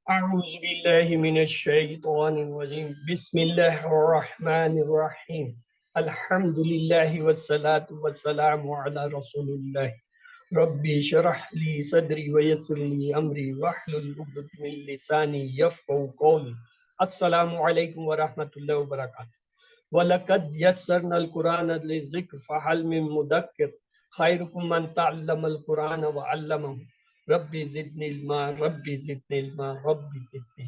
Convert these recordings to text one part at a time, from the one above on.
أعوذ بالله من الشيطان الرجيم بسم الله الرحمن الرحيم الحمد لله والصلاة والسلام على رسول الله ربي اشرح لي صدري ويسر لي أمري واحلل عقدة من لساني يفقهوا قولي السلام عليكم ورحمة الله وبركاته وَلَقَدْ يَسَّرْنَا الْقُرْآنَ لِلذِّكْرِ فَهَلْ مِن مُّدَّكِّرٍ خَيْرُكُم مَّن تَعَلَّمَ الْقُرْآنَ وَعَلَّمَهُ رَبِّ زِدْنِی عِلْمًا رَبِّ زِدْنِی عِلْمًا رَبِّ زِدْنِی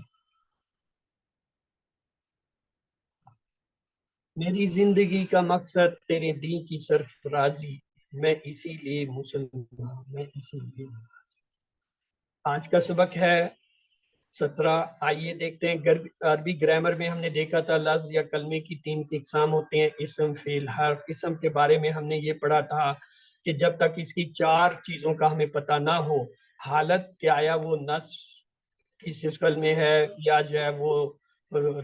میری زندگی کا مقصد تیرے دین کی سرفرازی میں اسی لیے مسلمان میں اسی لیے آج کا سبق ہے 17 آئیے دیکھتے ہیں عربی گرامر میں ہم نے دیکھا تھا لفظ یا کلمے کی 3 اقسام ہوتے ہیں اسم فعل حرف اسم کے بارے میں ہم نے یہ پڑھا تھا کہ جب تک اس کی 4 چیزوں کا ہمیں پتہ نہ ہو حالت کہ آیا وہ نصب کی شکل میں ہے یا جو ہے وہ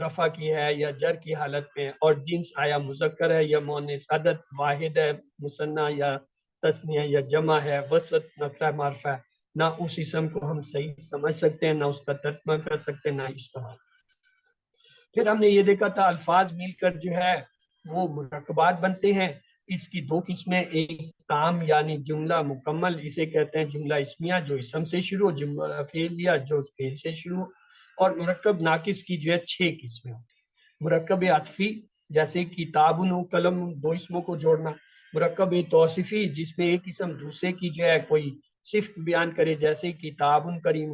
رفع کی ہے یا جر کی حالت میں اور جنس آیا مذکر ہے یا مؤنث عدد واحد ہے مثنیٰ یا تثنیہ یا جمع ہے وسط نکرہ معرفہ ہے نہ اس اسم کو ہم صحیح سمجھ سکتے ہیں نہ اس کا ترجمہ کر سکتے ہیں نہ استعمال. پھر ہم نے یہ دیکھا تھا الفاظ مل کر جو ہے وہ مرکبات بنتے ہیں. اس کی 2 قسمیں، ایک تام یعنی جملہ مکمل اسے کہتے ہیں جملہ اسمیہ جو اسم سے شروع ہو، جملہ فعلیہ جو فعل سے شروع ہو، اور مرکب ناقص کی جو ہے 6 قسمیں ہوتی ہیں. مرکب عطفی جیسے کتابن و قلم 2 اسموں کو جوڑنا، مرکب توصیفی جس میں ایک اسم دوسرے کی جو ہے کوئی صفت بیان کرے جیسے کتابن کریم،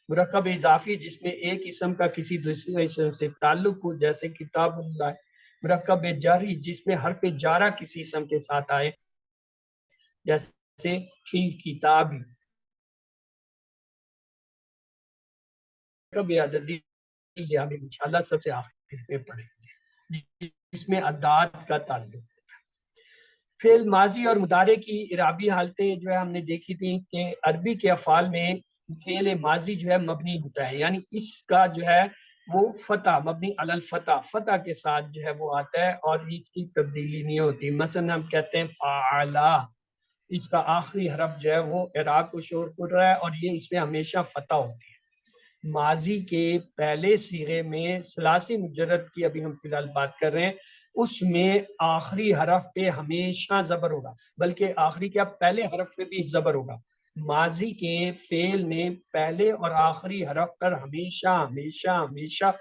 مرکب اضافی جس میں ایک اسم کا کسی دوسرے اسم سے تعلق ہو جیسے کتاب اللہ، مرکب جاری جس میں حرف جارہ کسی اسم کے ساتھ آئے جیسے فی کتابی، مرکب عددی یہ ہم انشاءاللہ سب سے آخر میں پڑھیں گے جس میں اعداد کا تعلق ہے. فعل ماضی اور مضارع کی اعرابی حالتیں جو ہے ہم نے دیکھی تھی کہ عربی کے افعال میں فعل ماضی جو ہے مبنی ہوتا ہے، یعنی اس کا جو ہے وہ فتح مبنی علی الفتح فتح کے ساتھ جو ہے وہ آتا ہے اور اس کی تبدیلی نہیں ہوتی. مثلا ہم کہتے ہیں فعلا، اس کا آخری حرف جو ہے وہ اعراب کو شور کر رہا ہے اور یہ اس میں ہمیشہ فتح ہوتی ہے. ماضی کے پہلے صیغے میں ثلاثی مجرد کی ابھی ہم فی الحال بات کر رہے ہیں، اس میں آخری حرف پہ ہمیشہ زبر ہوگا، بلکہ آخری کیا پہلے حرف پہ بھی زبر ہوگا. ماضی کے فعل میں پہلے اور آخری حرف پر ہمیشہ ہمیشہ ہمیشہ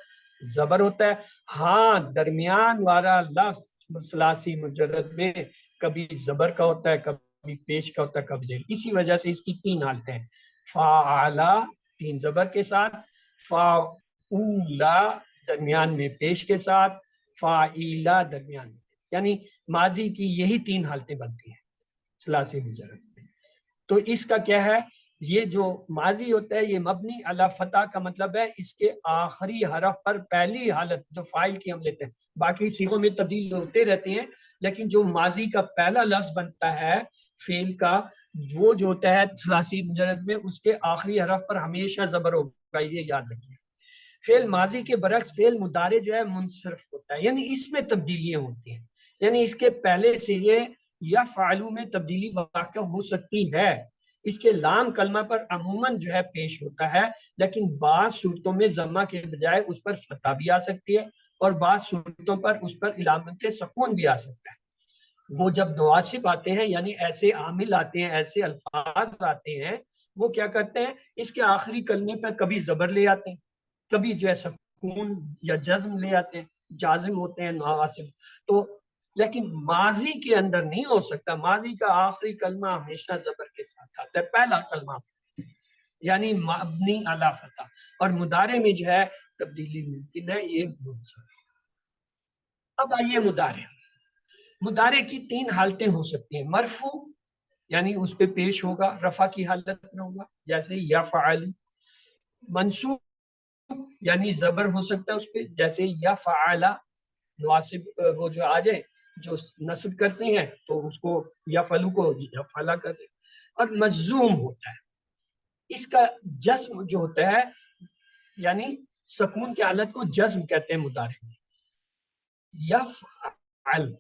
زبر ہوتا ہے. ہاں درمیان والا لفظ ثلاثی مجرد میں کبھی زبر کا ہوتا ہے کبھی پیش کا ہوتا ہے کبھی زیر. اسی وجہ سے اس کی 3 حالتیں ہیں، فعلا 3 زبر کے ساتھ، فاعولا درمیان میں پیش کے ساتھ، فاعیلا درمیان میں، یعنی ماضی کی یہی 3 حالتیں بنتی ہیں ثلاثی مجرد میں. تو اس کا کیا ہے، یہ جو ماضی ہوتا ہے یہ مبنی علی فتح کا مطلب ہے اس کے آخری حرف پر پہلی حالت جو فاعل کی ہم لیتے ہیں، باقی صیغوں میں تبدیل ہوتے رہتے ہیں لیکن جو ماضی کا پہلا لفظ بنتا ہے فعل کا وہ جو ہوتا ہے ثلاثی مجرد میں اس کے آخری حرف پر ہمیشہ زبر ہوگا، یہ یاد رکھیے. فعل ماضی کے برعکس فعل مضارع جو ہے منصرف ہوتا ہے، یعنی اس میں تبدیلیاں ہوتی ہیں، یعنی اس کے پہلے صیغے یا فعلوں میں تبدیلی واقع ہو سکتی ہے. اس کے لام کلمہ پر عموماً جو ہے پیش ہوتا ہے لیکن بعض صورتوں میں ضمہ کے بجائے اس پر فتح بھی آ سکتی ہے اور بعض صورتوں پر اس پر علامت سکون بھی آ سکتا ہے. وہ جب نواسب آتے ہیں یعنی ایسے عامل آتے ہیں ایسے الفاظ آتے ہیں وہ کیا کرتے ہیں اس کے آخری کلمے پر کبھی زبر لے آتے ہیں کبھی جو ہے سکون یا جزم لے آتے ہیں، جازم ہوتے ہیں نواسب. تو لیکن ماضی کے اندر نہیں ہو سکتا، ماضی کا آخری کلمہ ہمیشہ زبر کے ساتھ آتا ہے، پہلا کلمہ یعنی مبنی علی فتح، اور مضارع میں جو ہے تبدیلی ممکن ہے، یہ منصرف. اب آئیے مضارع کی 3 حالتیں ہو سکتی ہیں، مرفوع یعنی اس پہ پیش ہوگا رفع کی حالت میں ہوگا جیسے یفعل، منصوب یعنی زبر ہو سکتا ہے اس پہ جیسے یفعل، نواسب وہ جو آ جائے جو نصب کرتے ہیں تو اس کو یفعلو کو یفعلا کر دیں. اور مجزوم ہوتا ہے، اس کا جزم جو ہوتا ہے یعنی سکون کی حالت کو جزم کہتے ہیں مضارع میں. یفعل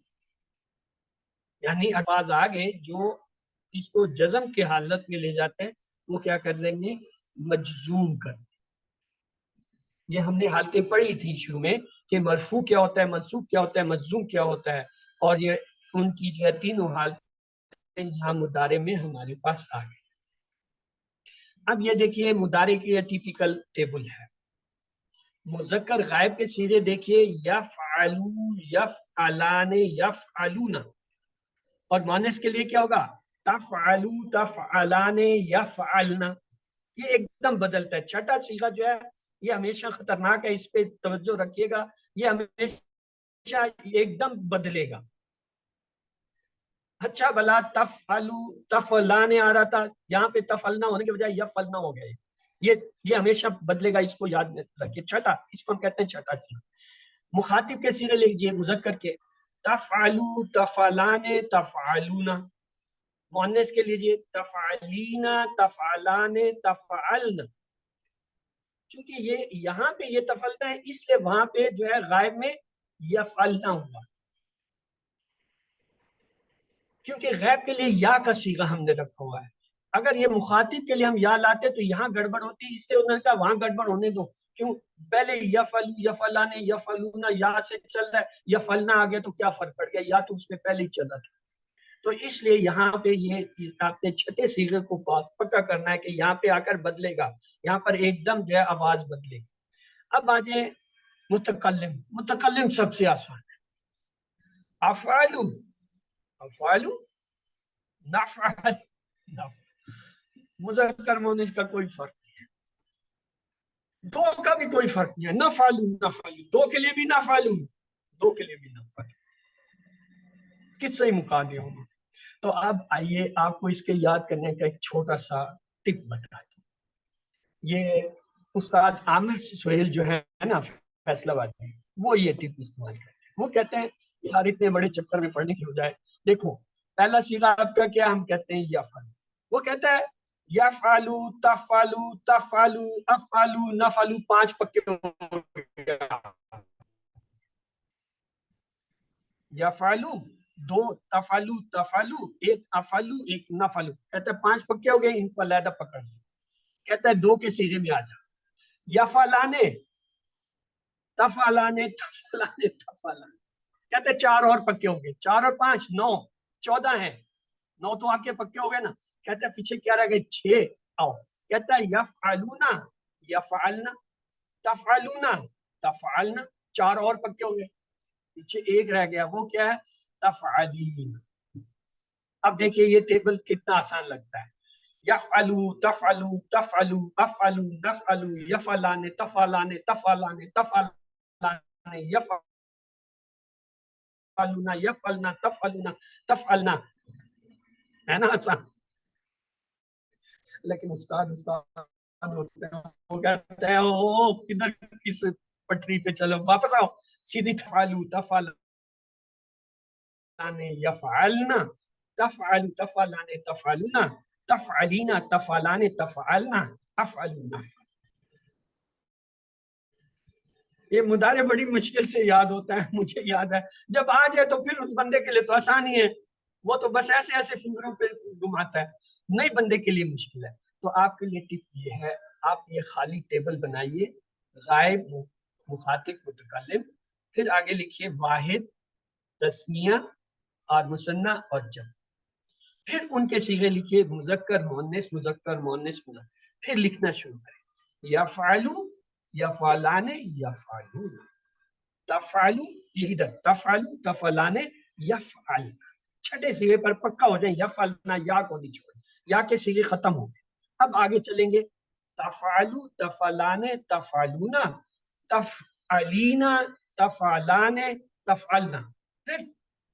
یعنی الفاظ آگے جو اس کو جزم کی حالت میں لے جاتے ہیں وہ کیا کر دیں گے، مجزوم کر دیں. یہ ہم نے حالتیں پڑھی تھی شروع میں کہ مرفوع کیا ہوتا ہے، منصوب کیا ہوتا ہے، مجزوم کیا ہوتا ہے، اور یہ ان کی جو ہے تینوں حالتیں یہاں مضارع میں ہمارے پاس آ گئی۔ اب یہ دیکھیے مضارع کی ٹیپیکل ٹیبل ہے۔ مذکر غائب کے سیرے دیکھیے یفعلو، یفعلان، یفعلون، اور مؤنث کے لیے کیا ہوگا؟ تفعلو، تفعلان، یفعلن۔ یہ ایک دم بدلتا ہے۔ چھٹا صیغہ جو ہے یہ ہمیشہ خطرناک ہے، اس پہ توجہ رکھیے گا، یہ ہمیشہ ایک دم بدلے گا۔ اچھا بلا تفعلو، تفعلان آ رہا تھا، یہاں پہ تفعلنا ہونے کے بجائے یفعلنا ہو گیا۔ یہ ہمیشہ بدلے گا، اس کو یاد رکھیے۔ چھٹا، اس کو ہم کہتے ہیں چھٹا صیغہ۔ مخاطب کے صیغے لیجیے مذکر کے، تفعلو، تفعلان، تفعلون۔ مؤنث کے لیجیے تفعلین، تفعلان، تفعلن۔ چونکہ یہ یہاں پہ یہ تفعلنا ہے، اس لیے وہاں پہ جو ہے غائب میں یفعلنا ہوا، کیونکہ غائب کے لیے یا کا صیغہ ہم نے رکھا ہوا ہے۔ اگر یہ مخاطب کے لیے ہم یا لاتے تو یہاں گڑبڑ ہوتی، اس لیے انہوں نے کہا وہاں گڑبڑ ہونے دو۔ کیوں؟ پہلے یفعلو، یفعلان، یفعلون، یا سے چل رہا ہے، یفعلنا آ گیا تو کیا فرق پڑ گیا؟ یا تو اس میں پہلے ہی چلا تھا۔ تو اس لیے یہاں پہ یہ آپ نے چھٹے صیغے کو پکا کرنا ہے کہ یہاں پہ آ کر بدلے گا، یہاں پر ایک دم جو ہے آواز بدلے گی۔ اب آ جائیں متکلم۔ متکلم سب سے آسان ہے۔ افعلو، افعلو، نفعل، نفعل۔ مذکر مؤنث کا کوئی فرق نہیں ہے، دو کا بھی کوئی فرق نہیں ہے۔ نفعلو، نفعلو، دو کے لیے بھی نفعلو، دو کے لیے بھی نفعلو، کس سے مقابلے ہوں گے؟ تو اب آئیے آپ کو اس کے یاد کرنے کا ایک چھوٹا سا ٹپ بتا دوں۔ یہ استاد عامر سہیل جو ہے نا فیصلہ آباد میں، وہ یہ ٹپ استعمال کرتے ہیں۔ وہ کہتے ہیں یار اتنے بڑے چکر میں پڑھنے کی بجائے دیکھو پہلا صیغہ آپ کا کیا، ہم کہتے ہیں یفعل، وہ کہتا ہے یفعلو، تفعلو، تفعلو، افعلو، نفعلو، 5 پکے ہو گیا۔ یفعلو 2، تفعلو، تفعلو 1، افعلو 1، نفعلو، کہتا ہے 5 پکے ہو گئے، ان کو علیحدہ پکڑ لیں۔ کہتا ہے 2 کے صیغے میں آ جا، یفعلانے، تفعلانے، تفعلانے، تفعلانے، کہتے ہیں 4 اور پکے ہو گئے، 4 اور 5 9، 14 ہیں، 9 تو آپ کے پکے ہو گئے نا۔ کہتا ہے پیچھے کیا رہ گئے؟ 6۔ آؤ، کہتا ہے یفعلونا، یفعلنا، تفعلونا، تفعلنا، 4 اور پکے ہو گئے، پیچھے 1 رہ گیا، وہ کیا ہے؟ تفعلین۔ اب دیکھیے یہ ٹیبل کتنا آسان لگتا ہے۔ یفعلو، تفعلو، تفعلو، افعلو، نفعلو، یفعلان، تفعلان، تفعلان، تفعلان، یفعلون، یفعلنا، تفعلون، تفعلنا، ہے نا آسان؟ لیکن استاد ہوتے ہیں، وہ کہتے ہیں او کدھر کس پٹری پہ چلو، واپس آؤ سیدھی۔ تفعلو، تفعلان، یفعلنا، تفعلو، تفعلان، تفعلون، تفعلینا، تفعلان، تفعلنا، افعلون۔ یہ مضارع بڑی مشکل سے یاد ہوتا ہے، مجھے یاد ہے، جب آ جائے تو پھر اس بندے کے لیے تو آسان ہی ہے، وہ تو بس ایسے ایسے فنگروں پہ گھماتا ہے، نئے بندے کے لیے مشکل ہے۔ تو آپ کے لیے ٹپ یہ ہے، آپ یہ خالی ٹیبل بنائیے، غائب، مخاطب، متکلم، پھر آگے لکھیے واحد، تثنیہ اور مثنیٰ اور جمع، پھر ان کے صیغے لکھیے مذکر مؤنث، مذکر مؤنث مذکر، پھر لکھنا شروع کریں یفعلو، یفعلان، یفعلون، تفعلو، ادھر تفعلو، تفعلان، یفعل۔ چھٹے صیغے پر پکا ہو جائیں، یفعلنا، یا کو نہیں چھوڑیں، یا کے صیغے ختم ہو گئے۔ اب آگے چلیں گے، تفعلو، تفعلان، تفعلون، تفعلینا، تفعلان، تفعلنا، پھر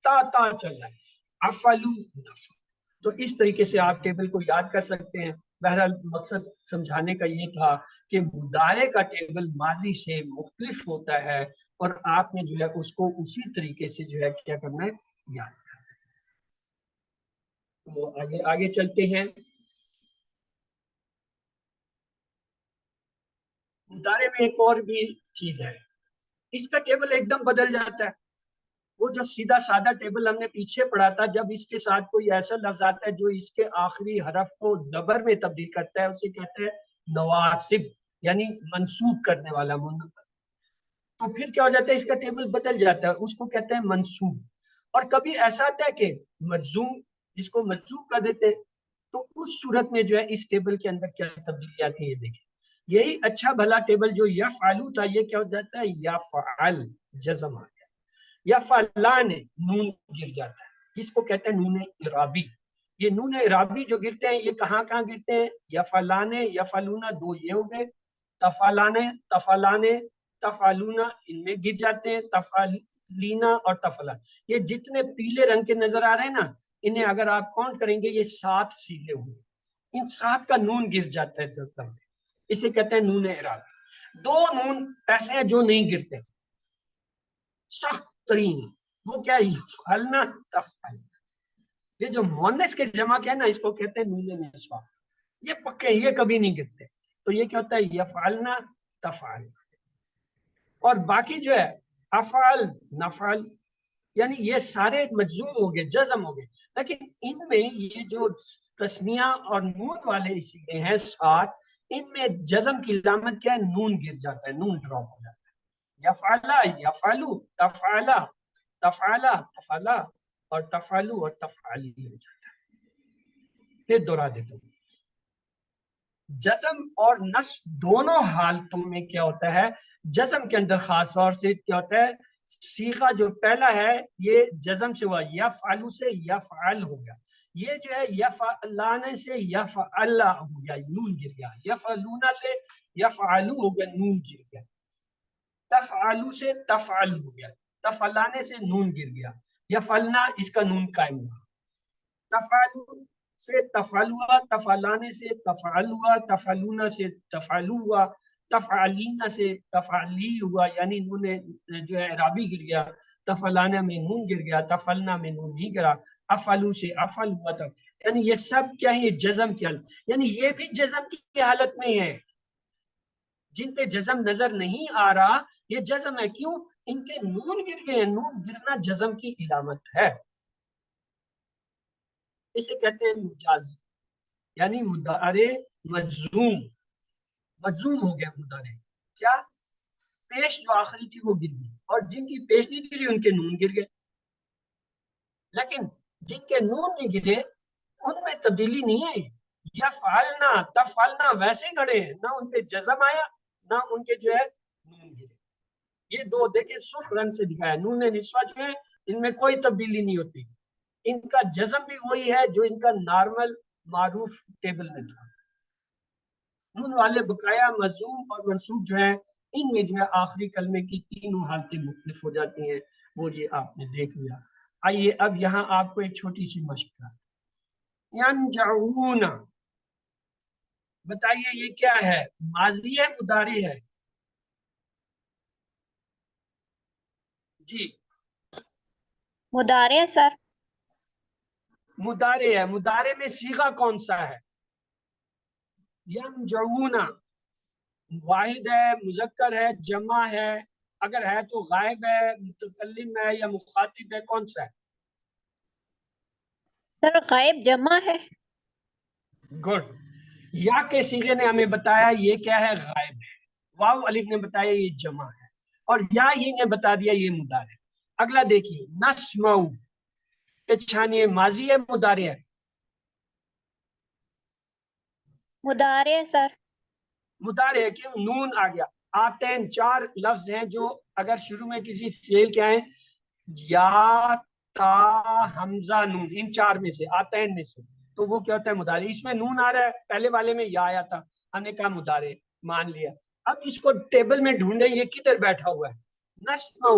تا چل رہا ہے، افعلو، نفعل۔ تو اس طریقے سے آپ ٹیبل کو یاد کر سکتے ہیں۔ بہرحال مقصد سمجھانے کا یہ تھا کہ مضارع کا ٹیبل ماضی سے مختلف ہوتا ہے، اور آپ نے جو ہے اس کو اسی طریقے سے جو ہے کیا کرنا ہے، یاد کرنا ہے۔ تو آگے چلتے ہیں۔ مضارع میں ایک اور بھی چیز ہے، اس کا ٹیبل ایک دم بدل جاتا ہے۔ وہ جو سیدھا سادہ ٹیبل ہم نے پیچھے پڑھا تھا، جب اس کے ساتھ کوئی ایسا لفظ آتا ہے جو اس کے آخری حرف کو زبر میں تبدیل کرتا ہے، اسے کہتے ہیں نواسب۔ یعنی منسوب کرنے والا تو پھر کیا ہو جاتا ہے اس کا ٹیبل بدل جاتا ہے, اس کو کہتے ہیں منسوب. اور کبھی ایسا آتا ہے کہ مجزوم, جس کو مجزوم کر دیتے, تو اس صورت میں جو ہے اس ٹیبل کے اندر کیا تبدیلیات ہیں یہ دیکھیں. یہی اچھا بھلا ٹیبل جو یفعلو تھا یہ کیا ہو جاتا ہے یفعل, جزم آ گیا. یفعلان نون گر جاتا ہے, اس کو کہتے ہیں نون اعرابی. یہ نون اعرابی جو گرتے ہیں یہ کہاں کہاں گرتے ہیں؟ یفعلان یفعلون دو یہ ہو گئے, تفعلان تفعلان تفعلون ان میں گر جاتے ہیں, تفعلینا اور تفعلان. یہ جتنے پیلے رنگ کے نظر آ رہے ہیں نا, انہیں اگر آپ کاؤنٹ کریں گے یہ 7 سیغے ہوئے, ان 7 کا نون گر جاتا ہے جزم میں, اسے کہتے ہیں نون اعرابی. 2 نون ایسے ہیں جو نہیں گرتے سخت ترین, وہ کیا یفعلنا تفعلنا. یہ جو مؤنث کے جمع کیا ہے نا اس کو کہتے ہیں نون نسوہ, یہ پکے یہ کبھی نہیں گرتے. تو یہ کیا ہوتا ہے یفعلنا تفعلنا. اور باقی جو ہے افعل نفعل, یعنی یہ سارے مجزوم ہو گئے, جزم ہو گئے, لیکن ان میں یہ جو تثنیہ اور نون والے صیغے ہیں 7, ان میں جزم کی علامت کیا ہے؟ نون گر جاتا ہے, نون ڈراپ ہو جاتا ہے. یفعلا یفعلو تفعلا تفعلا تفعلا اور تفعلو اور تفعلی ہو جاتا ہے. پھر دوہرا دیتا ہوں, جزم اور نصب دونوں حالتوں میں کیا ہوتا ہے؟ جزم کے اندر خاص طور سے کیا ہوتا ہے؟ صیغہ جو پہلا ہے یہ جزم سے ہوا, یفعلو سے یفعل ہو گیا. یہ جو ہے یفعلان سے یفعل ہو گیا, نون گر گیا. یفعلون سے یفعلو ہو گیا, نون گر گیا. تفعلو سے تفعل ہو گیا, تفعلانے سے نون گر گیا. یفعلنا اس کا نون قائم ہوا. تفعلو سے تفعل ہوا, تفعلانے سے تفعل ہوا, تفعلون سے تفعل ہوا, تفعلین سے تفعلی ہوا, یعنی نون جو ہے اعرابی گر گیا. تفعلانا میں نون گر گیا, تفعلنا میں نون نہیں گرا. افعلو سے افعل ہوا تھا, یعنی یہ سب کیا ہے؟ یہ جزم کی حالت, یعنی یہ بھی جزم کی حالت میں ہے. جن پہ جزم نظر نہیں آ رہا یہ جزم ہے, کیوں؟ ان کے نون گر گئے, نون گرنا جزم کی علامت ہے. اسے کہتے ہیں مجاز, یعنی مضارع مجزوم, مجزوم ہو گیا مضارع. کیا؟ پیش جو آخری تھی وہ گر گئی, اور جن کی پیش نہیں گری ان کے نون گر گئے. لیکن جن کے نون نہیں گرے ان میں تبدیلی نہیں ہے. یفعلنا تفعلنا ویسے کھڑے ہیں, نہ ان پہ جزم آیا نہ ان کے جو ہے نون گرے. یہ دو دیکھیں سرخ رنگ سے دکھایا, نون نسوہ جو ہے ان میں کوئی تبدیلی نہیں ہوتی, ان کا جزم بھی وہی ہے جو ان کا نارمل معروف ٹیبل میں تھا. نون والے بقایا مجزوم اور منصوب جو ہیں ان میں جو ہے آخری کلمے کی تینوں حالتیں مختلف ہو جاتی ہیں, وہ یہ آپ نے دیکھ لیا. آئیے اب یہاں آپ کو ایک چھوٹی سی مشق ہے. ینجعون, بتائیے یہ کیا ہے؟ ماضی ہے مضارع ہے؟ جی مضارع سر. مضارع ہے. مضارع میں صیغہ کون سا ہے؟ ینجعون واحد ہے, مذکر ہے, جمع ہے؟ اگر ہے تو غائب ہے, متکلم ہے یا مخاطب ہے, کون سا ہے؟ سر غائب جمع ہے. گڈ. یا کے صیغے نے ہمیں بتایا یہ کیا ہے؟ غائب ہے. واو الف نے بتایا یہ جمع ہے, اور یا ہی نے بتا دیا یہ مضارع. اگلا دیکھیے نسمع, پہچانیے ماضی ہے مضارع ہے؟ مضارع سر. مضارع ہے. کیوں؟ نون آ گیا. آتین 4 لفظ ہیں جو اگر شروع میں کسی فعل کے آئیں, یا تا حمزہ نون, ان 4 میں سے, آتین میں سے, تو وہ کیا ہوتا ہے؟ مضارع. اس میں نون آ رہا ہے, پہلے والے میں یا آیا تھا, ہم نے کہا مضارع مان لیا. اب اس کو ٹیبل میں ڈھونڈیں یہ کدھر بیٹھا ہوا ہے؟ نسمع,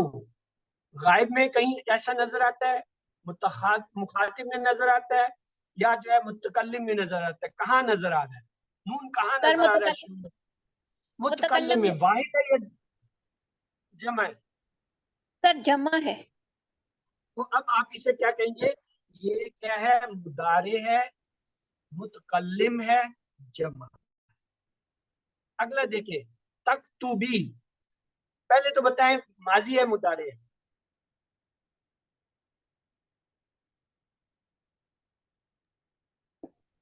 غائب میں کہیں ایسا نظر آتا ہے, مخاطب میں نظر آتا ہے, یا جو ہے متکلم میں نظر آتا ہے؟ کہاں نظر آ رہا ہے؟ نون کہاں سر نظر آ رہا ہے شروع میں؟ متکلم میں. واحد ہے یا جمع ہے؟ سر جمع ہے. تو اب آپ اسے کیا کہیں گے؟ یہ کیا ہے؟ مضارع ہے, متکلم ہے, جمع. اگلا دیکھیں تکتبی, پہلے تو بتائیں ماضی ہے مضارع ہے؟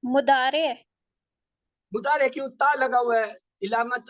مضارع. مضارع. کیوں؟ تا لگا ہوا ہے, علامت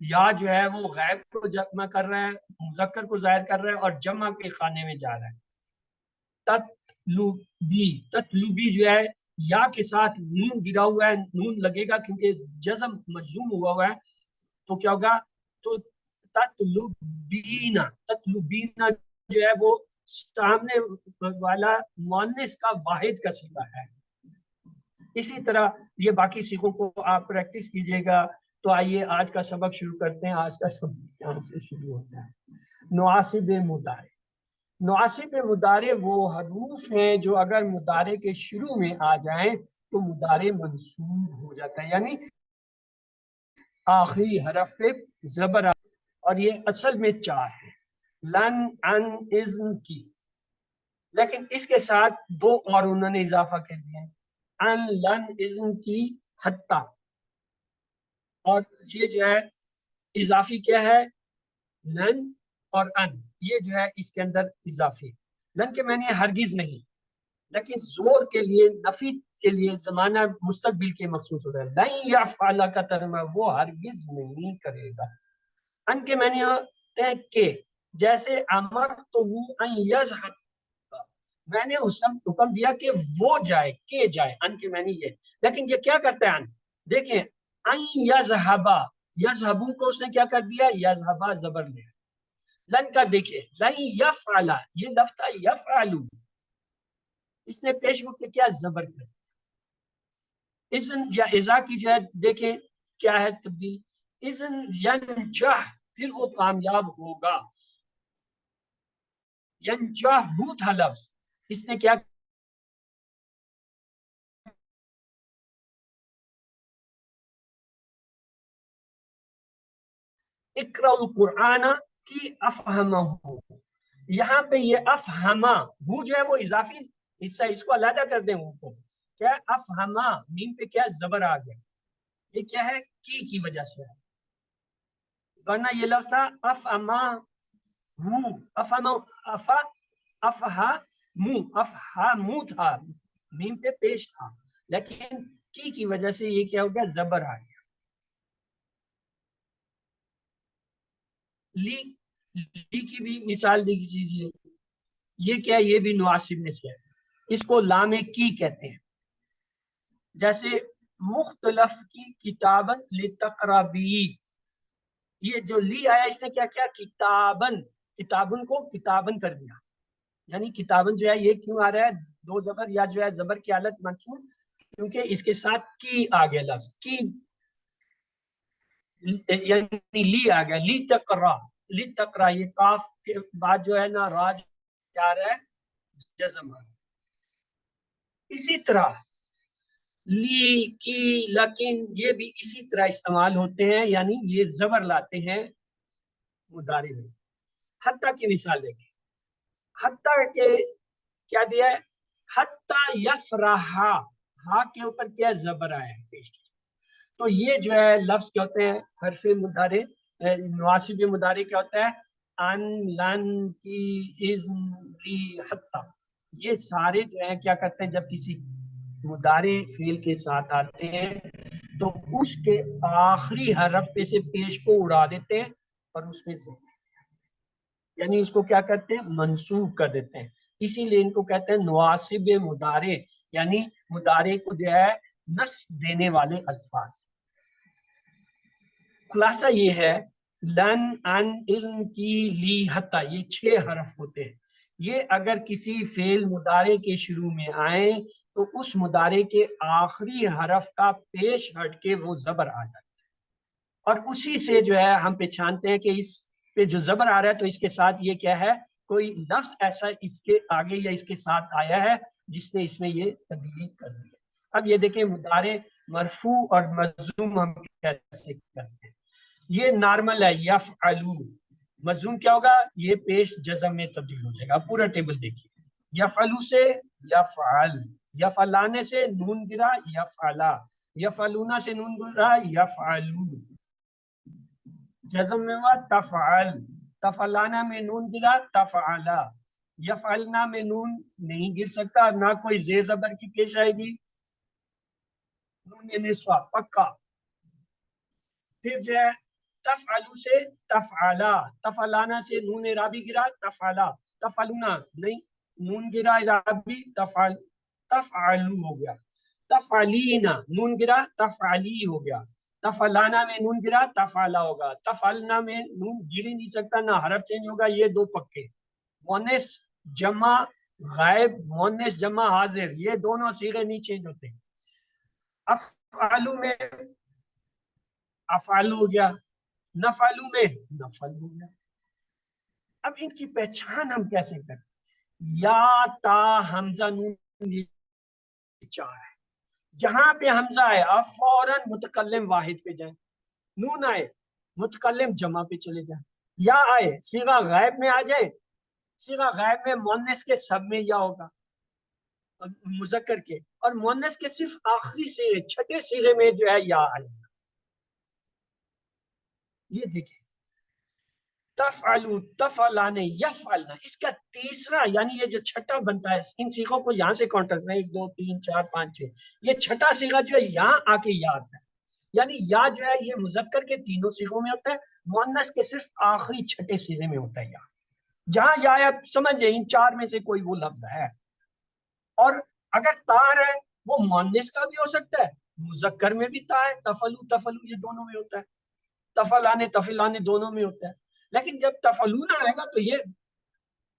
یا جو ہے وہ غائب کو جمع کر رہا ہے، مذکر کو ظاہر کر رہا ہے اور جمع کے خانے میں جا رہا ہے. تطلبی، تطلبی جو ہے یا کے ساتھ نون گرا ہوا ہے، نون لگے گا کیونکہ جزم مجزوم ہوا ہے، تو کیا ہوگا؟ تو تطلبینا، تطلبینا جو ہے وہ سامنے والا مؤنث کا واحد کا صیغہ ہے. اسی طرح یہ باقی صیغوں کو آپ پریکٹس کیجئے گا. تو آئیے آج کا سبق شروع کرتے ہیں. آج کا سبق یہاں سے شروع ہوتا ہے. نواصب مضارع. نواصب مضارع وہ حروف ہیں جو اگر مضارع کے شروع میں آ جائیں تو مضارع منصوب ہو جاتا ہے، یعنی آخری حرف پہ زبر. اور یہ اصل میں 4 ہے، لن، ان، اذن، کی. لیکن اس کے ساتھ 2 اور انہوں نے اضافہ کر دیا، ان، لن، اذن، کی، حتی. اور یہ جو ہے اضافی کیا ہے؟ لن اور ان. یہ جو ہے اس کے اندر اضافی. لن کے معنی ہرگز نہیں، لیکن زور کے لیے، نفی کے لیے زمانہ مستقبل کے مخصوص ہوتا ہے. لن یفعل کا ترجمہ وہ ہرگز نہیں کرے گا. ان کے معنی ہوتے ہیں کہ، جیسے امرتہ ان یذهب، میں نے اس حکم دیا کہ وہ جائے، کہ جائے. ان کے معنی یہ. لیکن یہ کیا کرتا ہے ان؟ دیکھیں، ان یذهب، یذهبو کو اس نے کیا کر دیا؟ یذهب زبر لیا. لن کا دیکھیں، لن یفعل، یہ لفظ تھا یفعل، اس نے پیش کو کیا؟ زبر کر. اذن یا اذا کی جو ہے دیکھیں کیا ہے تبدیل. اذن ینجح، پھر وہ کامیاب ہوگا. ینجح ہو تھا لفظ، اس نے کیا؟ اقرأ القرآن کی افہمہ. یہاں پہ یہ افہمہ ہو جو ہے وہ اضافی حصہ، اس کو علیحدہ کر دیں. ہو کو کیا؟ افہمہ، میم پہ کیا؟ زبر آ گیا. یہ کیا ہے؟ کی وجہ سے ہے، ورنہ یہ لفظ تھا افہمہ ہو، افہمہ، افہمو تھا، میم پہ پیش تھا. لیکن کی وجہ سے یہ کیا ہو گیا؟ زبر آ گیا. لی کی بھی مثال دیکھ لیجیے. یہ کیا ہے؟ یہ بھی نواسب میں سے ہے. اس کو لام کی کہتے ہیں. جیسے مختلف کی کتابن لتقربی، یہ جو لی آیا اس نے کیا کیا؟ کتابن، کتابن کو کتابن کر دیا. یعنی کتابن جو ہے یہ کیوں آ رہا ہے 2 زبر، یا جو ہے زبر کی حالت منصوب، کیونکہ اس کے ساتھ کی آ گیا لفظ کی، یعنی لی آ گیا. لی تقرا، لی تقرا، یہ کاف کے بعد جو ہے نا راج کیا آ رہا ہے؟ جزم آ رہا ہے. اسی طرح لی، کی، لیکن یہ بھی اسی طرح استعمال ہوتے ہیں، یعنی یہ زبر لاتے ہیں مضارع میں. حتیٰ کی مثال دیکھیں. حتیٰ کے کیا دیا ہے؟ حتیٰ یفرح، ہا کے اوپر کیا زبر آیا ہے پیش کی. تو یہ جو ہے لفظ کیا ہوتے ہیں؟ حرف مضارع، نواصب مضارع کیا ہوتا ہے؟ ان، لن، کی، اذن، لی، حتیٰ. یہ سارے جو ہے کیا کرتے ہیں؟ جب کسی مضارع فعل کے ساتھ آتے ہیں تو اس کے آخری حرف پہ سے پیش کو اڑا دیتے ہیں اور اس میں سے یعنی اس کو کیا کرتے ہیں؟ منسوب کر دیتے ہیں. اسی لیے ان کو کہتے ہیں نواصب مضارع، یعنی مضارع کو جو ہے نصب دینے والے الفاظ. خلاصہ یہ ہے لن، ان، اذن، کی، لی، حتی، یہ 6 حرف ہوتے ہیں. یہ اگر کسی فعل مضارع کے شروع میں آئیں تو اس مضارع کے آخری حرف کا پیش ہٹ کے وہ زبر آ جاتا ہے، اور اسی سے جو ہے ہم پہچانتے ہیں کہ اس پہ جو زبر آ رہا ہے تو اس کے ساتھ یہ کیا ہے؟ کوئی لفظ ایسا اس کے آگے یا اس کے ساتھ آیا ہے جس نے اس میں یہ تبدیلی کر دی ہے. اب یہ دیکھیں مضارع مرفوع اور مجزوم ہم کیسے کرتے ہیں. یہ نارمل ہے، یفعلو. مجزوم کیا ہوگا؟ یہ پیش جزم میں تبدیل ہو جائے گا. پورا ٹیبل دیکھیے. یفعلو سے یفعل، یفعلانے سے نون گرا یفعلا، یفعلونا سے نون گرا یفعلو. جزم میں ہوا تفعل، تفعلانا میں نون گرا تفعلا. یفعلنا میں نون نہیں گر سکتا، نہ کوئی زیر زبر کی پیش آئے گی. نون نسوہ پکا. پھر جو ہے تفعلو سے تفعلا، تفعلانا سے نون اعرابی گرا تفعلا، تفعلونا نہیں نون گرا اعرابی تفعلو ہو گیا، تفعلینا نون گرا تفعلی ہو گیا، تفعلانا میں نون گرا تفعلا ہوگا، تفعلنا میں نون گر ہی نہیں سکتا، نہ حرف چینج ہوگا، یہ دو پکے۔ مونس جمع غائب، مونس جمع حاضر، یہ دونوں صیغے نہیں چینج ہوتے۔ افعلو میں افعل ہو گیا، نفعلو میں نفعل ہو گیا۔ اب ان کی پہچان ہم کیسے کریں؟ یا تا حمزہ نون یہ چار ہے، جہاں پہ حمزہ ہے آپ فوراً متکلم واحد پہ جائیں، نون آئے متکلم جمع پہ چلے جائیں، یا آئے صیغہ غائب میں آ جائے، صیغہ غائب میں مؤنث کے سب میں یا ہوگا مذکر کے، اور مؤنث کے صرف آخری صیغے چھٹے صیغے میں جو ہے یا آئے گا۔ یہ دیکھیں تفعلو تفعلانے یفعلنا، اس کا تیسرا یعنی یہ جو چھٹا بنتا ہے، ان صیغوں کو یہاں سے کاؤنٹ کرنا ہے 1 2 3 4 5 6، یہ چھٹا صیغہ جو ہے یہاں آ کے یا آتا ہے، یعنی یا جو ہے یہ مذکر کے تینوں صیغوں میں ہوتا ہے، مؤنث کے صرف آخری چھٹے صیغے میں ہوتا ہے یا، جہاں یا ہے سمجھ جائیں ان چار میں سے کوئی وہ لفظ ہے۔ اور اگر تا ہے وہ مؤنث کا بھی ہو سکتا ہے، مذکر میں بھی تا ہے، تفلو تفلو یہ دونوں میں ہوتا ہے، تفلانے تفلانے دونوں میں ہوتا ہے، لیکن جب تفلونا آئے گا تو یہ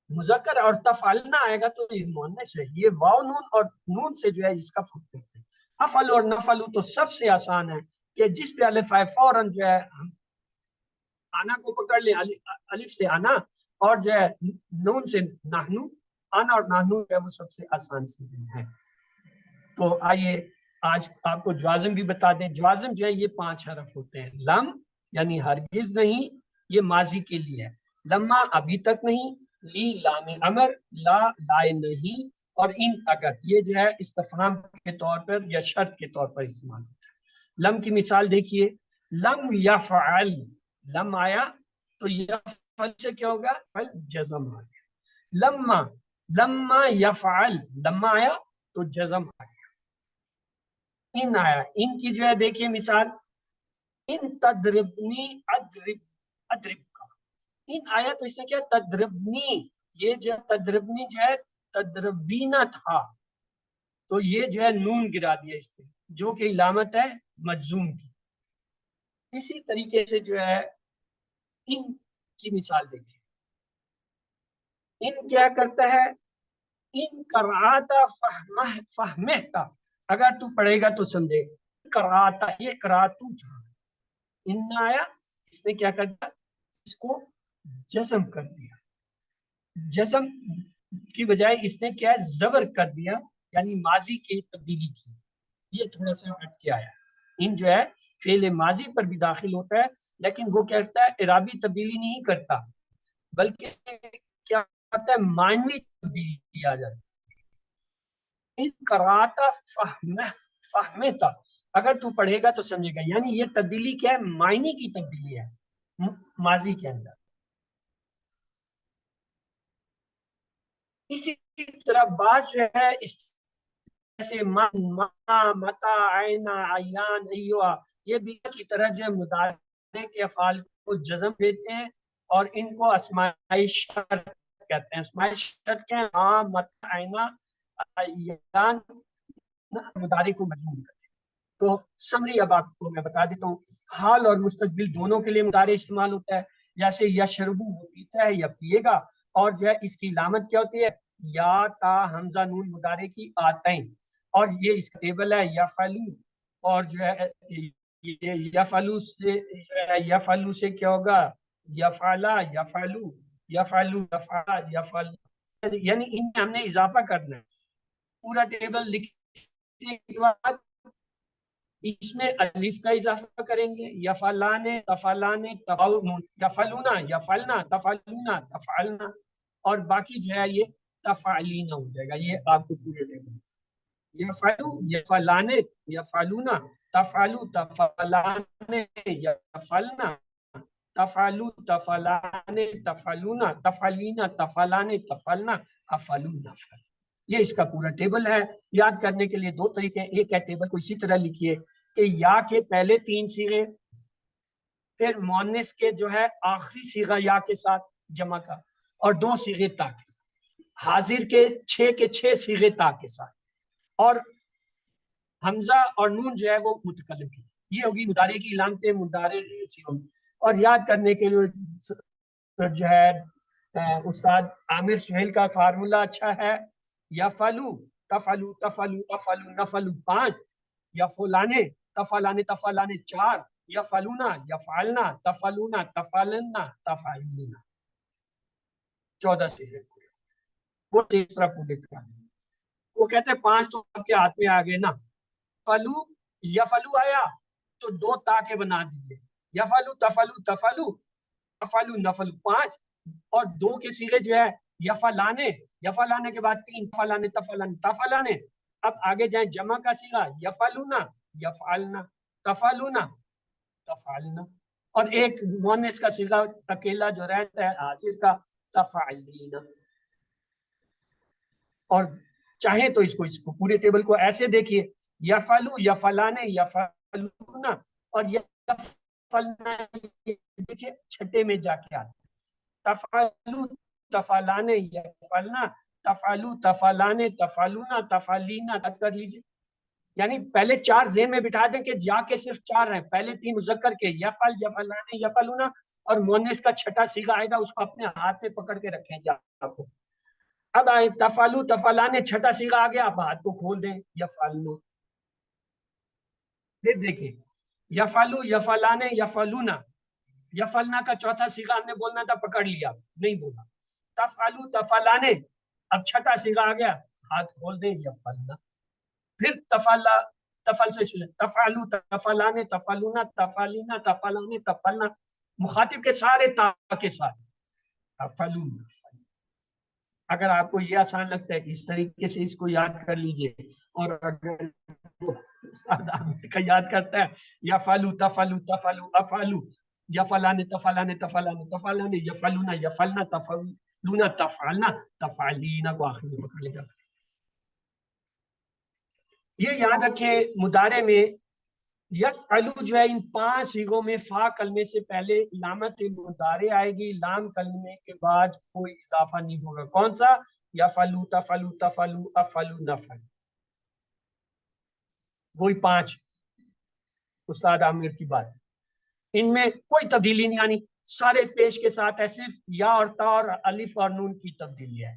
مذکر اور تفعلنا آئے گا تو یہ مؤنث ہے، یہ واو نون اور نون سے جو ہے اس کا فرق کرتے ہیں۔ افعل اور نفعل تو سب سے آسان ہے کہ جس پہ الف آئے فوراً جو ہے ہم آنا کو پکڑ لیں، الف سے آنا اور جو ہے نون سے نحنو، آنا اور نحنو ہے وہ سب سے آسان سی ہے۔ تو آئیے آج آپ کو جوازم بھی بتا دیں، جوازم جو ہے یہ 5 حرف ہوتے ہیں، لم یعنی ہرگز نہیں، یہ ماضی کے لیے ہے، لما ابھی تک نہیں، لی لام امر، لا لائے نہیں، اور ان اگر، یہ جو ہے استفہام کے طور پر یا شرط کے طور پر استعمال ہوتا ہے۔ لم کی مثال دیکھیے، لم یفعل، لم آیا تو یفعل سے کیا ہوگا؟ فعل جزم آ گیا، لما یفعل، لما آیا تو جزم آ گیا۔ ان آیا، ان کی جو ہے دیکھیے مثال، ان تدربنی ادرب کا، ان آیا تو اس نے کیا تدربنی، یہ جو تدربنی جو ہے تدربینا تھا تو یہ جو ہے نون گرا دیا اس نے جو کہ علامت ہے مجزوم کی۔ اسی طریقے سے جو ہے ان کی مثال دیکھیں، ان کیا کرتا ہے، ان کراتا فہمہتا، اگر تو پڑھے گا تو سمجھے، کراتا یہ کراتو تھا، ان آیا اس نے کیا کر دیا، اس کو جزم کر دیا، جزم کی بجائے اس نے کیا ہے زبر کر دیا، یعنی ماضی کی تبدیلی کی، یہ تھوڑا سا ہٹ کے آیا۔ ان جو ہے فعل ماضی پر بھی داخل ہوتا ہے لیکن وہ کہتا ہے اعرابی تبدیلی نہیں کرتا بلکہ کیا کرتا ہے معنوی تبدیلی آ جاتی ہے۔ ان کراتا فہمتا، اگر تو پڑھے گا تو سمجھے گا، یعنی یہ تبدیلی کیا ہے، معنی کی تبدیلی ہے ماضی کے اندر۔ اسی طرح بعض جو ہے اس جیسے من، ما، متا، عینا، عیان، ایوا، یہ بھی کی طرح جو ہے مضارع کے افعال کو جزم دیتے ہیں اور ان کو اسماء شرط کہتے ہیں۔ اسماء شرط کیا ہیں؟ ما، متا، عینا، عیان، مضارع کو مجزوم کرتے ہیں۔ تو سمری اب آپ کو میں بتا دیتا ہوں، حال اور مستقبل دونوں کے لیے مضارع استعمال ہوتا ہے، جیسے یشربو وہ پیتا ہے یا پیے گا، اور جو ہے اس کی علامت کیا ہوتی ہے، یا تا حمزہ نون مضارع کی آتین، اور یہ اس کا ٹیبل ہے یفعلو، اور جو ہے یفعلو سے کیا ہوگا، یفعلا، یفعلو، یفعلو، یفعلا، یفعل، یعنی ان میں ہم نے اضافہ کرنا ہے۔ پورا ٹیبل لکھنے کے بعد اس میں الف کا اضافہ کریں گے، یفعلانے، تفعلانے، یفعلونا، یفعلنا، تفعلونا، تفعلنا، اور باقی جو ہے یہ تفعلینا ہو جائے گا۔ یہ آپ کو پورے ٹیبل یفعلو، یفعلانے، یفعلونا، تفعلو، تفعلانے، یفعلنا، تفعلو، تفعلانے، تفعلونا، تفعلینا، تفعلانے، تفعلنا، افعلونا۔ یہ اس کا پورا ٹیبل ہے۔ یاد کرنے کے لیے 2 طریقے ہیں، ایک ہے ٹیبل کو اسی طرح لکھیے کہ یا کے پہلے 3 صیغے پھر مؤنث کے جو ہے آخری صیغہ یا کے ساتھ جمع کا، اور 2 صیغے تا کے ساتھ، حاضر کے 6 صیغے تا کے ساتھ، اور حمزہ اور نون جو ہے وہ متکلم کی. یہ ہوگی مضارع کی علامتیں مضارع صیغوں میں. اور یاد کرنے کے لیے جو ہے استاد عامر سہیل کا فارمولا اچھا ہے، یفعلو تفعلو تفعلو افعلو نفعلو 5، یفعلانے تفعلانے تفعلانے 4، یفعلونا یفعلنا تفعلونا تفعلنا تفعلونا 14 صیغے. وہ تیسرا پورے کرا دیں. وہ کہتے ہیں 5 تو آپ کے ہاتھ میں آ گئے نا. فلو یفلو آیا تو 2 تا کے بنا دیجئے، یفلو تفلو تفلو افلو نفلو 5، اور 2 کے صیغے جو ہے یفلانے، یفلانے کے بعد 3 تفلانے تفلانے تفلانے. اب آگے جائیں جمع کا صیغہ یفلونا یفعلنا تفعلونا تفعلنا، اور ایک مؤنث کا صیغہ اکیلا جو رہتا ہے حاضر کا تفعلینا. اور چاہیں تو اس کو پورے ٹیبل کو ایسے دیکھیے، یفعلو یفعلانے یفعلونا اور یفعلنا، دیکھیے چھٹے میں جا کے آتا ہے تفعلو تفعلانے یفعلنا تفعلو تفعلانے تفعلونا تفعلینا تک کر لیجئے. یعنی پہلے 4 ذہن میں بٹھا دیں کہ جا کے صرف 4 ہیں، پہلے 3 مذکر کے یفعل یفعلانے یفعلونا، اور مؤنث کا چھٹا صیغہ آئے گا اس کو اپنے ہاتھ میں پکڑ کے رکھیں جا کو. اب آئے تفعلو تفعلانے چھٹا صیغہ آ گیا، آپ ہاتھ کو کھول دیں یفعلو. پھر دیکھیں یفعلو یفعلانے یفعلونا، یفعلنا کا چوتھا صیغہ ہم نے بولنا تھا، پکڑ لیا نہیں بولا. تفعلو تفعلانے، اب چھٹا صیغہ آ گیا، ہاتھ کھول دیں یفعلنا. پھر تفعل سے تفعلو تفعلانے تفعلونا تفعلینا تفعلانے تفعلنا، مخاطب کے سارے تا کے ساتھ تفعلو. اگر آپ کو یہ آسان لگتا ہے کہ اس طریقے سے اس کو یاد کر لیجئے، اور اگر کا یاد کرتا ہے یفعلو تفعلو تفعلو افعلو یفعلانے تفعلانے تفعلانے تفعلانے یفعلونا یفعلنا تفعلونا تفعلنا تفعلینا کو آخر میں پکڑ لے گا. یہ یاد رکھیں مضارع میں یفعلو جو ہے ان 5 صیغوں میں فا کلمے سے پہلے علامت مضارع آئے گی، لام کلمے کے بعد کوئی اضافہ نہیں ہوگا. کون سا؟ یفعلو تفعلو تفعلو افعلو نفعل، وہی 5 استاد عامر کی بات. ان میں کوئی تبدیلی نہیں آنی، سارے پیش کے ساتھ ہے، صرف یا اور تا اور الف اور نون کی تبدیلی ہے.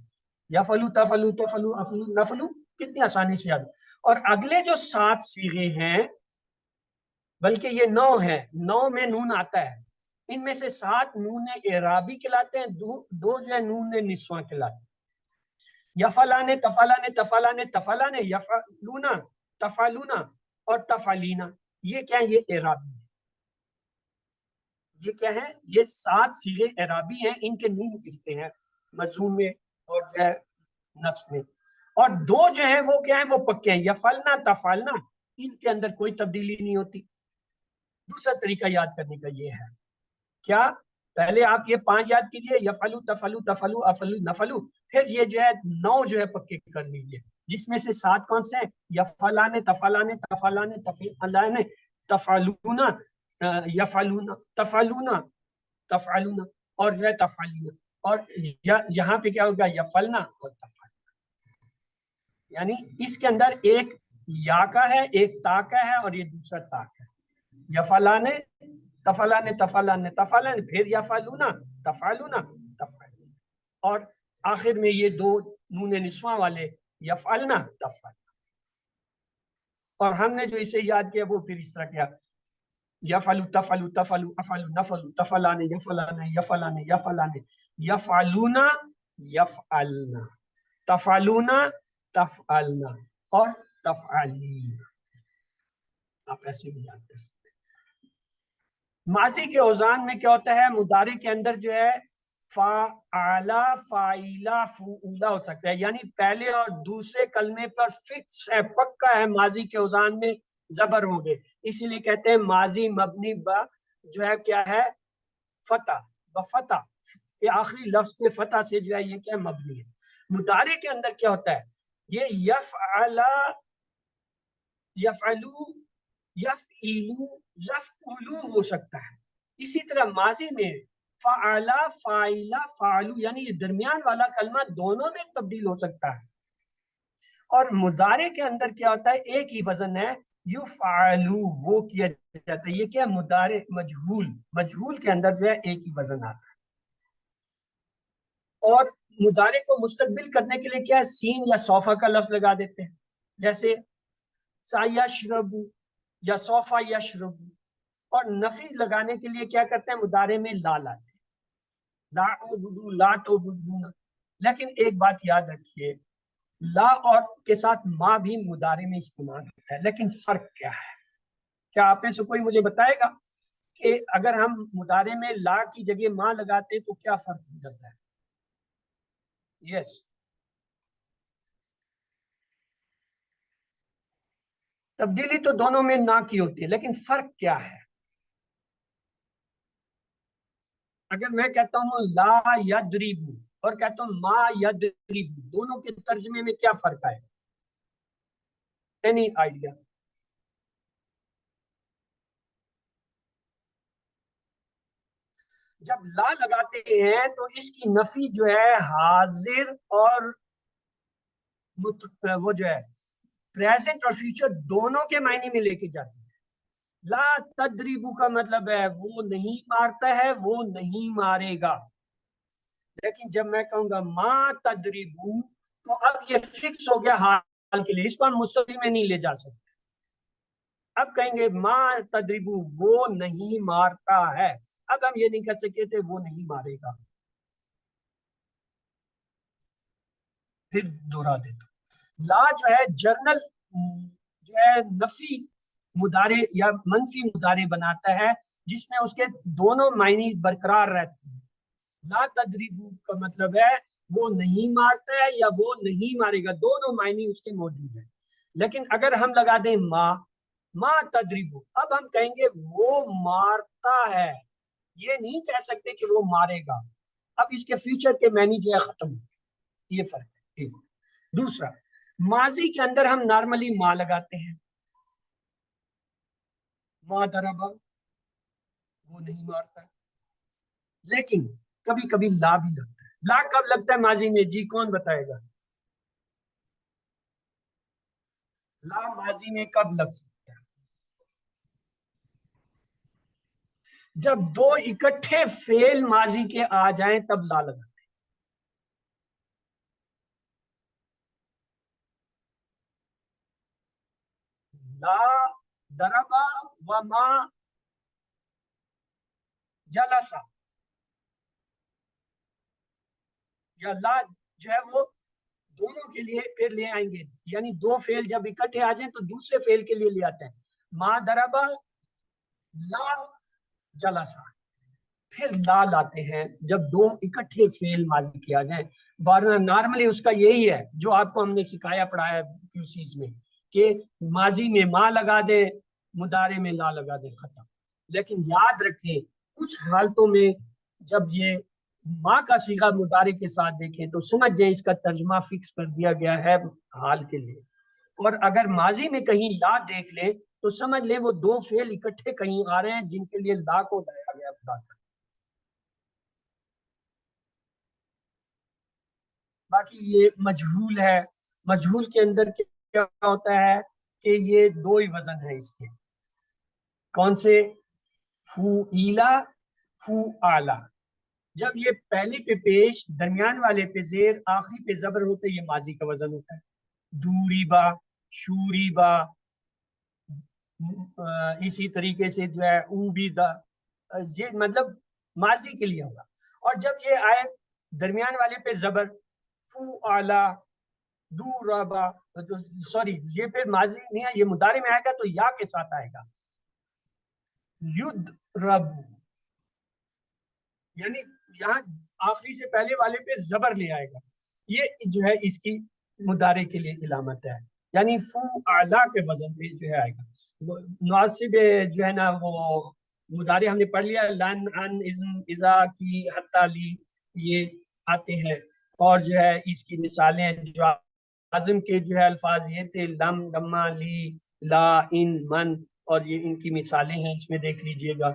یفعلو تفعلو تفعلو افعلو نفعلو کتنی آسانی سے یاد. اور اگلے جو 7 صیغے ہیں، بلکہ یہ 9 ہے، 9 میں نون آتا ہے، ان میں سے 7 نون اعرابی کہلاتے ہیں، 2 جو ہے نون نسواں کہلاتے ہیں. یفعلانے تفعلانے تفعلانے تفعلانے یفعلونا تفعلونا اور تفعلینا، یہ کیا ہے؟ یہ اعرابی ہے. یہ کیا ہے؟ یہ 7 صیغے اعرابی ہیں، ان کے نون گرتے ہیں مضموم میں اور جو ہے نصب میں. اور 2 جو ہیں وہ کیا ہیں؟ وہ پکے ہیں، یفعلنا تفعلنا، ان کے اندر کوئی تبدیلی نہیں ہوتی. دوسرا طریقہ یاد کرنے کا یہ ہے، کیا؟ پہلے آپ یہ 5 یاد کیجئے، یفعلو تفعلو تفعلو افعلو نفعلو، پھر یہ جو ہے 9 جو ہے پکے کر لیجئے، جس میں سے 7 کون سے ہیں؟ یفعلانے تفعلانے تفعلانے تفعلانے تفعلونا یفعلونا تفعلونا تفعلونا اور جو ہے تفعلینا. اور یہاں پہ کیا ہوگا؟ یفعلنا اور تفعلنا. یعنی اس کے اندر ایک یا کا ہے، ایک تا کا ہے، اور یہ دوسرا تا کا ہے. یفعلانے تفعلانے تفعلانے تفعلانے، پھر یفعلونا تفعلونا تفعلونا، اور آخر میں یہ 2 نون نسواں والے یفعلنا تفعلنا. اور ہم نے جو اسے یاد کیا وہ پھر اس طرح کیا، یفعلو تفعلو تفعلو افعلو نفعلو تفعلانے یفعلانے یفعلانے یفعلانے یفعلونا یفعلنا تفعلونا تفعلنا اور تفعلینا. آپ ایسے بھی یاد کر سکتے ہیں. ماضی کے اوزان میں کیا ہوتا ہے؟ مضارع کے اندر جو ہے فعلا فعیلا فعولا ہو سکتا ہے، یعنی پہلے اور دوسرے کلمے پر فکس ہے، پکا ہے، ماضی کے اوزان میں زبر ہوں گے. اسی لیے کہتے ہیں ماضی مبنی با جو ہے کیا ہے؟ فتح، بفتح کے آخری لفظ پہ فتح سے جو ہے یہ کیا مبنی ہے. مضارع کے اندر کیا ہوتا ہے؟ یہ یفعلا یفعلو یفعلو یفعلو ہو سکتا ہے، اسی طرح ماضی میں فعلا فاعلا فعلو یعنی یہ درمیان والا کلمہ دونوں میں تبدیل ہو سکتا ہے. اور مضارع کے اندر کیا ہوتا ہے, ایک ہی وزن ہے, یفعلو, وہ کیا جاتا ہے. یہ کیا مضارع مجہول, مجہول کے اندر جو ہے ایک ہی وزن آتا ہے. اور مضارع کو مستقبل کرنے کے لیے کیا ہے, سین یا صوفہ کا لفظ لگا دیتے ہیں, جیسے سایشربو یا صوفہ یشربو. اور نفی لگانے کے لیے کیا کرتے ہیں, مضارع میں لا لاتے ہیں, لا اعبدو لا تعبدون. لیکن ایک بات یاد رکھیے, لا اور کے ساتھ ما بھی مضارع میں استعمال ہوتا ہے, لیکن فرق کیا ہے؟ کیا آپ میں سے کوئی مجھے بتائے گا کہ اگر ہم مضارع میں لا کی جگہ ما لگاتے ہیں تو کیا فرق ہو جاتا ہے؟ یس, تبدیلی تو دونوں میں نہ کی ہوتی ہے, لیکن فرق کیا ہے؟ اگر میں کہتا ہوں لا یدریبو اور کہتا ہوں ما یدریبو, دونوں کے ترجمے میں کیا فرق ہے؟ Any idea? جب لا لگاتے ہیں تو اس کی نفی جو ہے حاضر اور وہ جو ہے پریزنٹ اور فیوچر دونوں کے معنی میں لے کے جاتی ہے. لا تدریبو کا مطلب ہے وہ نہیں مارتا ہے, وہ نہیں مارے گا. لیکن جب میں کہوں گا ما تدریبو تو اب یہ فکس ہو گیا حال کے لیے, اس کو ہم مستقبل میں نہیں لے جا سکتے. اب کہیں گے ما تدریبو وہ نہیں مارتا ہے, اب ہم یہ نہیں کر سکتے تھے وہ نہیں مارے گا. پھر دوہرا دیتا, لا جو ہے جرنل جو ہے نفی مضارع یا منفی مضارع بناتا ہے جس میں اس کے دونوں معنی برقرار رہتے ہیں. لا تدریبو کا مطلب ہے وہ نہیں مارتا ہے یا وہ نہیں مارے گا, دونوں معنی اس کے موجود ہیں. لیکن اگر ہم لگا دیں ما تدریبو, اب ہم کہیں گے وہ مارتا ہے, یہ نہیں کہہ سکتے کہ وہ مارے گا. اب اس کے فیوچر کے معنی جو ہے ختم, یہ فرق ہے. ایک دوسرا, ماضی کے اندر ہم نارملی ما لگاتے ہیں, ما ضربا وہ نہیں مارتا, لیکن کبھی کبھی لا بھی لگتا ہے. لا کب لگتا ہے ماضی میں, جی کون بتائے گا؟ لا ماضی میں کب لگ سکتا ہے؟ جب دو اکٹھے فعل ماضی کے آ جائیں تب لا لگا. لا ضربا وما جلسا, یا لا جو ہے وہ دونوں کے لیے پھر لے آئیں گے, یعنی دو فعل جب اکٹھے آ جائیں تو دوسرے فعل کے لیے لے آتے ہیں. ما ضربا لا جلسا, پھر لا لاتے ہیں جب دو اکٹھے فعل ماضی کے آ جائیں. ورنہ نارملی اس کا یہی ہے جو آپ کو ہم نے سکھایا پڑھایا QCs میں, کہ ماضی میں ما لگا دیں, مضارع میں لا لگا دیں, ختم. لیکن یاد رکھیں کچھ حالتوں میں جب یہ ما کا صیغہ مضارع کے ساتھ دیکھیں تو سمجھ جائیں اس کا ترجمہ فکس کر دیا گیا ہے حال کے لیے. اور اگر ماضی میں کہیں لا دیکھ لیں تو سمجھ لیں وہ دو فعل اکٹھے کہیں آ رہے ہیں جن کے لیے لا کو لایا گیا خدا کا. باقی یہ مجہول ہے, مجہول کے اندر کیا ہوتا ہے کہ یہ دو ہی وزن ہیں اس کے, کون سے؟ فوئیلا فوآلا. جب یہ پہلے پہ پیش, درمیان والے پہ زیر, آخری پہ زبر ہوتے یہ ماضی کا وزن ہوتا ہے. دوریبا, شوریبا, اسی طریقے سے جو ہے اوبیدا, یہ مطلب ماضی کے لیے ہوگا. اور جب یہ آئے درمیان والے پہ زبر, فوآلا دورابا, سوری یہ پھر ماضی نہیں ہے, یہ مضارع میں آئے گا تو یا کے ساتھ آئے گا, یدربو, یعنی یہاں آخری سے پہلے والے پہ زبر لے آئے گا. یہ جو ہے اس کی مضارع کے لیے علامت ہے, یعنی فوآلا کے وزن پہ جو ہے آئے گا. ناصب جو ہے نا وہ مضارع ہم نے پڑھ لیا, لن ان اذن اذا کی حتی لی, یہ آتے ہیں. اور جو ہے اس کی مثالیں جو عزم کے جو ہے الفاظ یہ تھے, لم, لما, لی, لا, ان, من, اور یہ ان کی مثالیں ہیں, اس میں دیکھ لیجئے گا.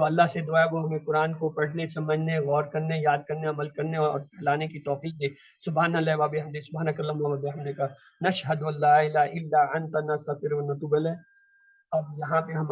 تو اللہ سے دعا ہے وہ ہمیں قرآن کو پڑھنے، سمجھنے، غور کرنے، یاد کرنے، عمل کرنے اور پھیلانے کی توفیق دے۔ سبحان اللہ و بحمدہ، سبحانک اللہم و بحمدک، نشہد ان لا الہ الا انت، نستغفرک و نتوب الیک۔ اب یہاں پہ ہم